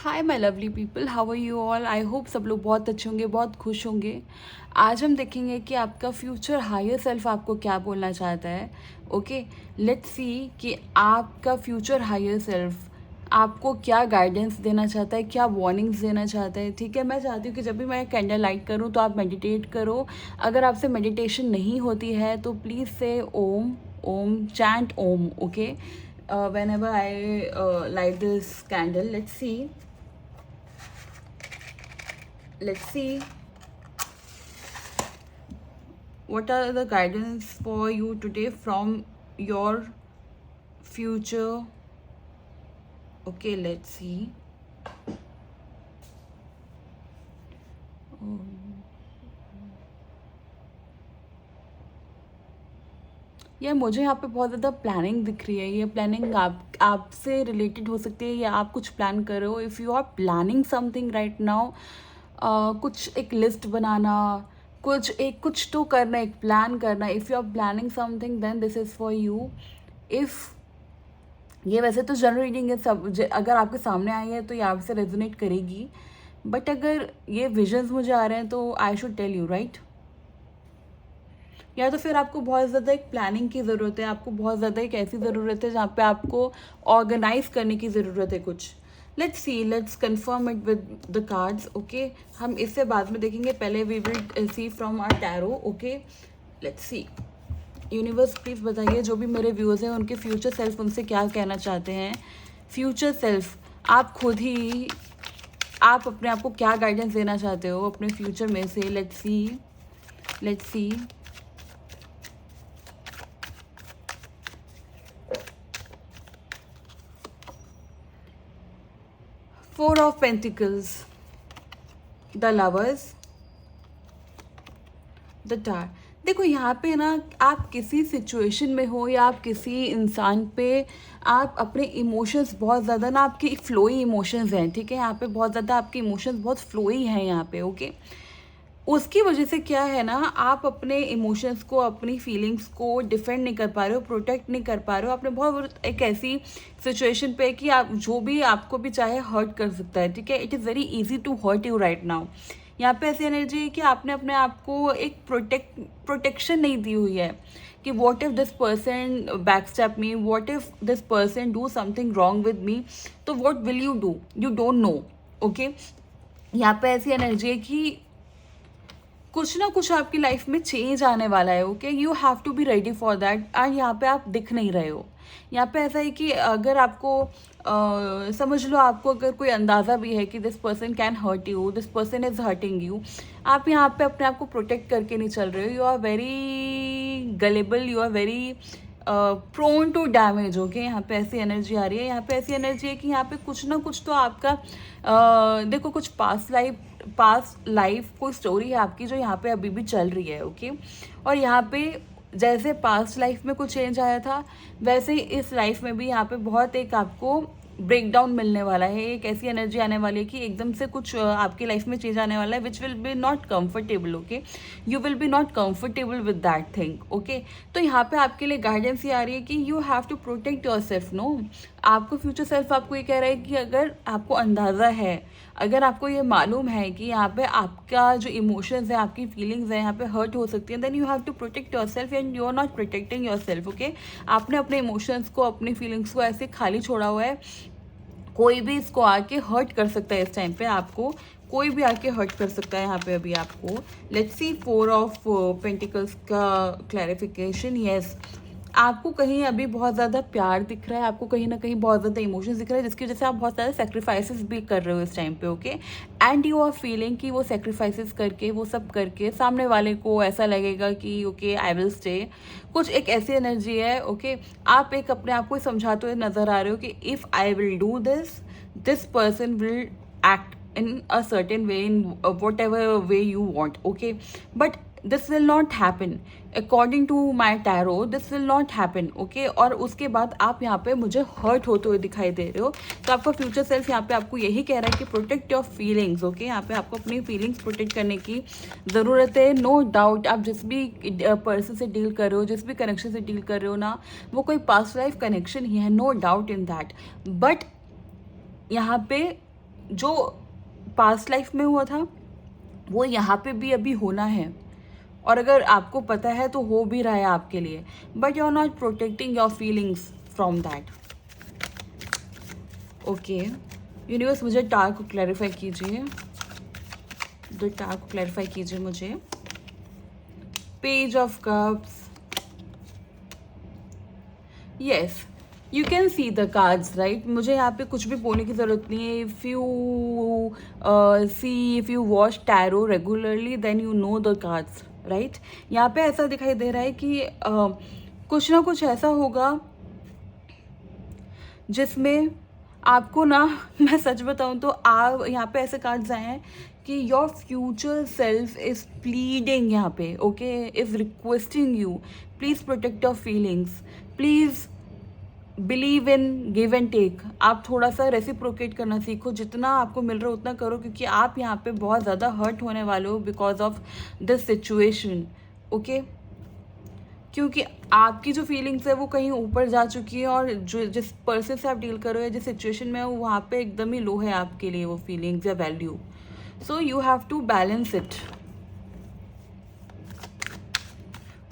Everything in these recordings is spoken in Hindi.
Hi my lovely people, how are you all. I hope सब लोग बहुत अच्छे होंगे, बहुत खुश होंगे। आज हम देखेंगे कि आपका फ्यूचर हायर सेल्फ आपको क्या बोलना चाहता है। ओके, लेट्स सी कि आपका फ्यूचर हायर सेल्फ आपको क्या गाइडेंस देना चाहता है, क्या वार्निंग्स देना चाहता है। ठीक है, मैं चाहती हूँ कि जब भी मैं कैंडल लाइट करूँ तो आप मेडिटेट करो। अगर आपसे मेडिटेशन नहीं होती है तो प्लीज़ से Om, Om, chant Om. Okay, whenever I light this candle, let's see what are the guidance for you today from your future. Okay, let's see. यार मुझे यहाँ पे बहुत ज़्यादा प्लानिंग दिख रही है। ये प्लानिंग आपसे रिलेटेड हो सकती है या आप कुछ प्लान कर रहे हो। If you are planning something right now, कुछ एक लिस्ट बनाना, कुछ तो करना, एक प्लान करना। If you are planning something then this is for you. If ये वैसे तो जनरल रीडिंग है, सब अगर आपके सामने आई है तो ये आपसे रेजोनेट करेगी। बट अगर ये विजन्स मुझे आ रहे हैं तो I should tell you, right. या तो फिर आपको बहुत ज़्यादा एक प्लानिंग की ज़रूरत है, आपको बहुत ज़्यादा एक ऐसी ज़रूरत है जहाँ पे आपको ऑर्गेनाइज करने की ज़रूरत है कुछ। Let's see, let's confirm it with the cards. Okay, हम इससे बाद में देखेंगे, पहले we will see from our tarot. Okay, let's see. Universe please बताइए, जो भी मेरे व्यूज़ हैं उनके फ्यूचर सेल्फ उनसे क्या कहना चाहते हैं। फ्यूचर सेल्फ, आप खुद ही, आप अपने आप को क्या गाइडेंस देना चाहते हो अपने फ्यूचर में से। Let's see, let's see. Four of pentacles, the lovers, the tower. देखो यहाँ पे ना, आप किसी सिचुएशन में हो या आप किसी इंसान पे आप अपने इमोशंस बहुत ज़्यादा ना, आपके फ्लोई इमोशंस हैं। ठीक है, यहाँ पे बहुत ज़्यादा आपके इमोशंस बहुत फ्लोई हैं यहाँ पे। ओके, उसकी वजह से क्या है ना, आप अपने इमोशंस को, अपनी फीलिंग्स को डिफेंड नहीं कर पा रहे हो, प्रोटेक्ट नहीं कर पा रहे हो। आपने बहुत एक ऐसी सिचुएशन पे कि आप जो भी आपको भी चाहे हर्ट कर सकता है। ठीक है, it is very easy to hurt you right now. यहाँ पे ऐसी एनर्जी है कि आपने अपने आप को एक प्रोटेक्शन नहीं दी हुई है कि what if this person back step me, what if this person do something wrong with me, तो what will you do, you don't know. Okay, यहाँ पे ऐसी एनर्जी है कि कुछ ना कुछ आपकी लाइफ में चेंज आने वाला है। Okay, you have to be ready for that. And यहाँ पे आप दिख नहीं रहे हो। यहाँ पे ऐसा है कि अगर आपको समझ लो, आपको अगर कोई अंदाज़ा भी है कि this person can hurt you, this person is hurting you, आप यहाँ पे अपने आप को प्रोटेक्ट करके नहीं चल रहे हो। You are very gullible, you are very prone to damage. Okay, यहाँ पे ऐसी एनर्जी आ रही है। यहाँ पे ऐसी एनर्जी है कि यहाँ पे कुछ ना कुछ तो आपका देखो, कुछ पास्ट लाइफ कोई स्टोरी है आपकी जो यहाँ पे अभी भी चल रही है। ओके, और यहाँ पे जैसे पास्ट लाइफ में कुछ चेंज आया था, वैसे ही इस लाइफ में भी यहाँ पे बहुत एक आपको ब्रेक डाउन मिलने वाला है। एक ऐसी एनर्जी आने वाली है कि एकदम से कुछ आपकी लाइफ में चेंज आने वाला है, which will be not comfortable. Okay, you will B not comfortable with that thing. Okay, तो यहाँ पे आपके लिए गाइडेंस ये आ रही है कि you have to protect your self. No, आपको फ्यूचर सेल्फ आपको ये कह रहा है कि अगर आपको अंदाज़ा है, अगर आपको ये मालूम है कि यहाँ पे आपका जो इमोशंस है, आपकी फीलिंग्स है यहाँ पे हर्ट हो सकती हैं, then you have to protect your self and you are not protecting your self. Okay, आपने अपने इमोशंस को, अपनी फीलिंग्स को ऐसे खाली छोड़ा हुआ है। कोई भी इसको आके हर्ट कर सकता है। इस टाइम पे आपको कोई भी आके हर्ट कर सकता है यहाँ पे अभी आपको। Let's see, four of pentacles का क्लैरिफिकेशन। यस, आपको कहीं अभी बहुत ज़्यादा प्यार दिख रहा है, आपको कहीं ना कहीं बहुत ज़्यादा इमोशंस दिख रहा है, जिसकी वजह से आप बहुत ज़्यादा सेक्रीफाइसेस भी कर रहे हो इस टाइम पे। Okay, and you are feeling कि वो सेक्रीफाइसेस करके, वो सब करके सामने वाले को ऐसा लगेगा कि ओके आई विल स्टे। कुछ एक ऐसी एनर्जी है। ओके, आप एक अपने आप को समझाते हुए नज़र आ रहे हो कि if I will do this, this person will act in a certain way, in whatever way you want. Okay, but this will not happen according to my tarot, this will not happen. Okay, और उसके बाद आप यहाँ पे मुझे हर्ट होते हुए दिखाई दे रहे हो। तो आपका फ्यूचर सेल्फ यहाँ पे आपको यही कह रहा है कि प्रोटेक्ट योर फीलिंग्स। ओके, यहाँ पे आपको अपनी फीलिंग्स प्रोटेक्ट करने की ज़रूरत है। नो डाउट, आप जिस भी पर्सन से डील कर रहे हो, जिस भी कनेक्शन से डील कर रहे हो ना, वो कोई पास्ट लाइफ कनेक्शन ही है, no doubt in that. But यहाँ पे जो पास्ट लाइफ में हुआ था वो यहाँ पे भी अभी होना है, और अगर आपको पता है तो हो भी रहा है आपके लिए, but you are not protecting your feelings from that. Okay universe, मुझे टार को क्लैरिफाई कीजिए, द टार को क्लैरिफाई कीजिए मुझे। Page of cups, yes you can see the cards right. मुझे यहाँ पे कुछ भी बोलने की ज़रूरत नहीं है। If you see, if you watch tarot regularly then you know the cards right. यहाँ पे ऐसा दिखाई दे रहा है कि कुछ ना कुछ ऐसा होगा जिसमें आपको ना मैं सच बताऊँ तो आप यहाँ पे ऐसे कार्ड्स आए हैं कि your future self is pleading यहाँ पे, okay, is requesting you please protect your feelings, please believe in give and take. आप थोड़ा सा रेसिप्रोकेट करना सीखो, जितना आपको मिल रहा है उतना करो, क्योंकि आप यहाँ पे बहुत ज़्यादा हर्ट होने वाले हो because of this situation, okay. क्योंकि आपकी जो फीलिंग्स है वो कहीं ऊपर जा चुकी है, और जो जिस पर्सन से आप डील कर रहे हो, जिस सिचुएशन में हो, वहाँ पे एकदम ही लो है आपके लिए वो फीलिंग्स या value. So you have to balance it.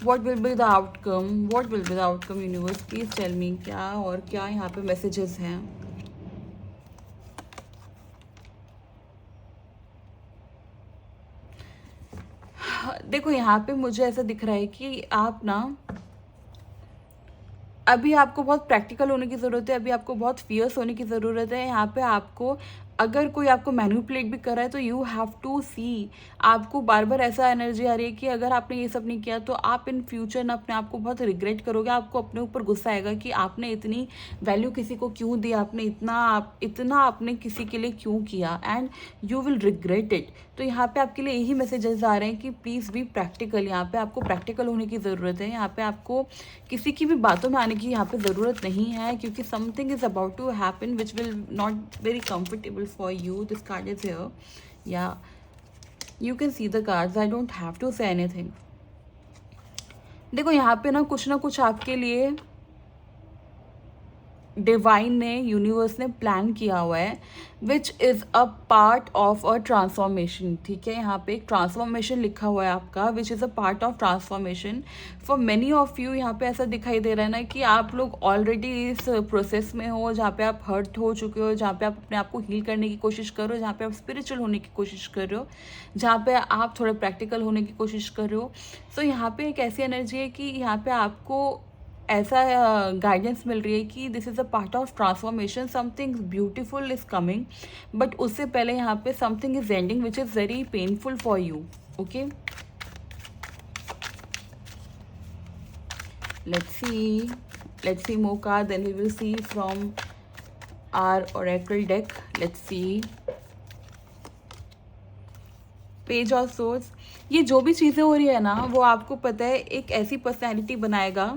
What will be the outcome? What will be the outcome, universe? Please tell me क्या और क्या यहाँ पे messages हैं। देखो यहाँ पे मुझे ऐसा दिख रहा है कि आप ना अभी आपको बहुत प्रैक्टिकल होने की ज़रूरत है, अभी आपको बहुत फियर्स होने की ज़रूरत है। यहाँ पे आपको अगर कोई आपको मैनिपुलेट भी कर रहा है तो यू हैव टू सी, आपको बार बार ऐसा एनर्जी आ रही है कि अगर आपने ये सब नहीं किया तो आप इन फ्यूचर ना अपने आप को बहुत रिग्रेट करोगे। आपको अपने ऊपर गुस्सा आएगा कि आपने इतनी वैल्यू किसी को क्यों दी, आपने इतना आपने किसी के लिए क्यों किया, and you will regret it. तो यहाँ पे आपके लिए यही मैसेजेस आ रहे हैं कि प्लीज़ बी प्रैक्टिकल। यहाँ पे आपको प्रैक्टिकल होने की ज़रूरत है। यहाँ पे आपको किसी की भी बातों में आने की यहाँ पे ज़रूरत नहीं है, क्योंकि something is about to happen which will not very comfortable for you. This card is here. Yeah, you can see the cards. I don't have to say anything. देखो यहाँ पे ना कुछ आपके लिए डिवाइन ने, यूनिवर्स ने प्लान किया हुआ है, which is a part of a transformation. ठीक है, यहाँ पे एक ट्रांसफॉर्मेशन लिखा हुआ है आपका, which is a part of transformation for many of you. यहाँ पे ऐसा दिखाई दे रहा है ना कि आप लोग ऑलरेडी इस प्रोसेस में हो जहाँ पे आप हर्ट हो चुके हो, जहाँ पे आप अपने आप को हील करने की कोशिश कर रहे हो, जहाँ पे आप स्पिरिचुअल होने की कोशिश कर रहे हो, जहाँ पे आप थोड़े प्रैक्टिकल होने की कोशिश कर रहे हो। सो यहाँ पे एक ऐसी एनर्जी है कि यहाँ पे आपको ऐसा गाइडेंस मिल रही है कि this is a part of transformation, something beautiful is coming, but उससे पहले यहाँ पे something is ending which is very painful for you, okay. let's see more card, then we will see from our oracle deck. Let's see page of source. ये जो भी चीज़ें हो रही है ना, वो आपको पता है एक ऐसी पर्सनैलिटी बनाएगा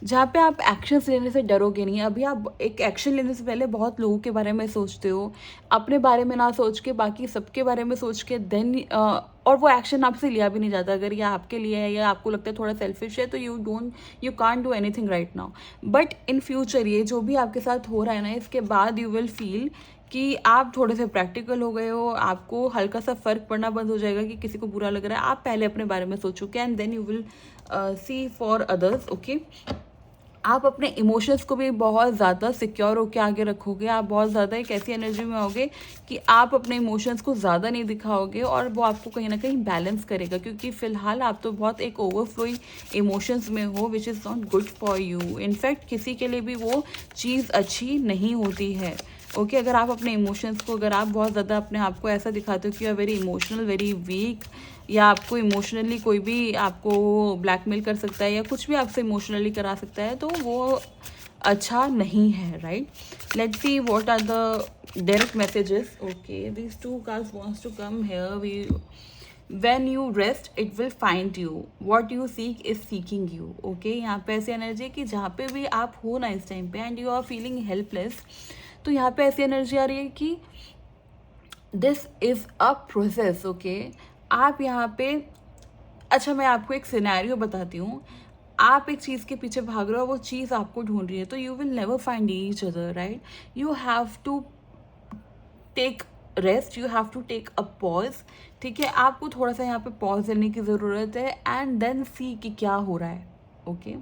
जहाँ पे आप एक्शंस लेने से डरोगे नहीं। अभी आप एक एक्शन लेने से पहले बहुत लोगों के बारे में सोचते हो, अपने बारे में ना सोच के बाकी सबके बारे में सोच के देन और वो एक्शन आपसे लिया भी नहीं जाता। अगर ये आपके लिए है या आपको लगता है थोड़ा सेल्फिश है तो you can't do anything right now. But in future ये जो भी आपके साथ हो रहा है ना, इसके बाद यू विल फील कि आप थोड़े से प्रैक्टिकल हो गए हो, आपको हल्का सा फ़र्क पड़ना बंद हो जाएगा कि किसी को बुरा लग रहा है। आप पहले अपने बारे में सोचोगे and then you will see for others, okay. आप अपने इमोशंस को भी बहुत ज़्यादा सिक्योर होकर आगे रखोगे। आप बहुत ज़्यादा एक ऐसी एनर्जी में होगे कि आप अपने इमोशंस को ज़्यादा नहीं दिखाओगे, और वो आपको कहीं ना कहीं बैलेंस करेगा, क्योंकि फ़िलहाल आप तो बहुत एक ओवरफ्लोइंग इमोशंस में हो which is not good for you. In fact किसी के लिए भी वो चीज़ अच्छी नहीं होती है, ओके। अगर आप अपने इमोशंस को, अगर आप बहुत ज़्यादा अपने आप को ऐसा दिखाते हो कि you are very emotional, very weak, या आपको इमोशनली कोई भी आपको ब्लैकमेल कर सकता है या कुछ भी आपसे इमोशनली करा सकता है, तो वो अच्छा नहीं है, right. Let's see what are the direct messages, okay. These two cards wants to come here. We when you rest it will find you, what you seek is seeking you, okay। यहाँ पे ऐसी एनर्जी है कि जहाँ पे भी आप हो ना इस टाइम पे and you are feeling helpless, तो यहाँ पे ऐसी एनर्जी आ रही है कि this is a process, okay. आप यहाँ पे, अच्छा मैं आपको एक सिनेरियो बताती हूँ। आप एक चीज़ के पीछे भाग रहे हो, वो चीज़ आपको ढूंढ रही है, तो you will never find each other, right. You have to take rest, you have to take a pause, ठीक है। आपको थोड़ा सा यहाँ पे पॉज लेने की ज़रूरत है एंड देन सी कि क्या हो रहा है, ओके।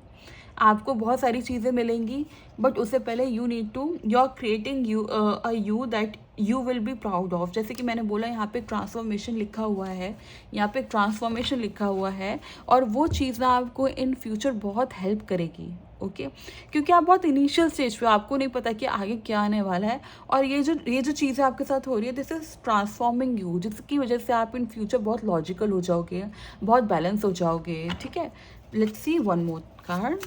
आपको बहुत सारी चीज़ें मिलेंगी, बट उससे पहले you need to, you are creating you a you that you will be proud of. जैसे कि मैंने बोला, यहाँ पे ट्रांसफॉर्मेशन लिखा हुआ है, यहाँ पे ट्रांसफॉर्मेशन लिखा हुआ है, और वो चीज़ ना आपको इन फ्यूचर बहुत हेल्प करेगी, ओके। क्योंकि आप बहुत इनिशियल स्टेज पे हो, आपको नहीं पता कि आगे क्या आने वाला है, और ये जो चीज़ें आपके साथ हो रही है, दिस इज़ ट्रांसफॉर्मिंग यू, जिसकी वजह से आप इन फ्यूचर बहुत लॉजिकल हो जाओगे, बहुत बैलेंस हो जाओगे, ठीक है। Let's see one more card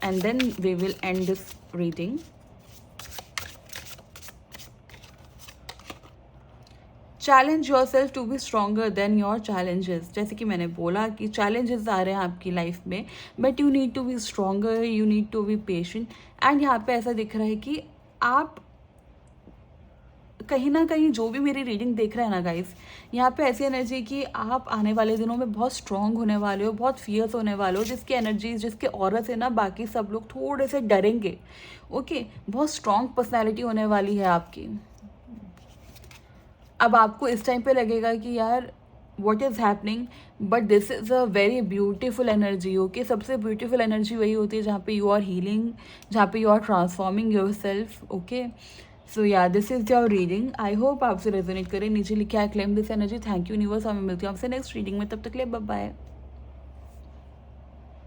and then we will end this reading. Challenge yourself to be stronger than your challenges. जैसे कि मैंने बोला कि challenges आ रहे हैं आपकी लाइफ में, but you need to be stronger, you need to be patient. and यहाँ पे ऐसा दिख रहा है कि आप कहीं ना कहीं, जो भी मेरी रीडिंग देख रहे हैं ना गाइस, यहाँ पे ऐसी एनर्जी कि आप आने वाले दिनों में बहुत स्ट्रॉन्ग होने वाले हो, बहुत फियर्स होने वाले हो, जिसकी एनर्जी, जिसके ऑरा से ना बाकी सब लोग थोड़े से डरेंगे, ओके। बहुत स्ट्रॉन्ग पर्सनैलिटी होने वाली है आपकी। अब आपको इस टाइम पे लगेगा कि यार what is happening, but this is a very beautiful energy, okay. सबसे ब्यूटिफुल एनर्जी वही होती है जहाँ पे यू आर हीलिंग, जहाँ पे you are transforming your self, okay. So yeah this is your reading, I hope आपसे रेजोनेट करें। नीचे लिखा है claim this energy. Thank you universe, हमें मिलती हूँ आपसे नेक्स्ट रीडिंग में, तब तक के लिए बाय बाय।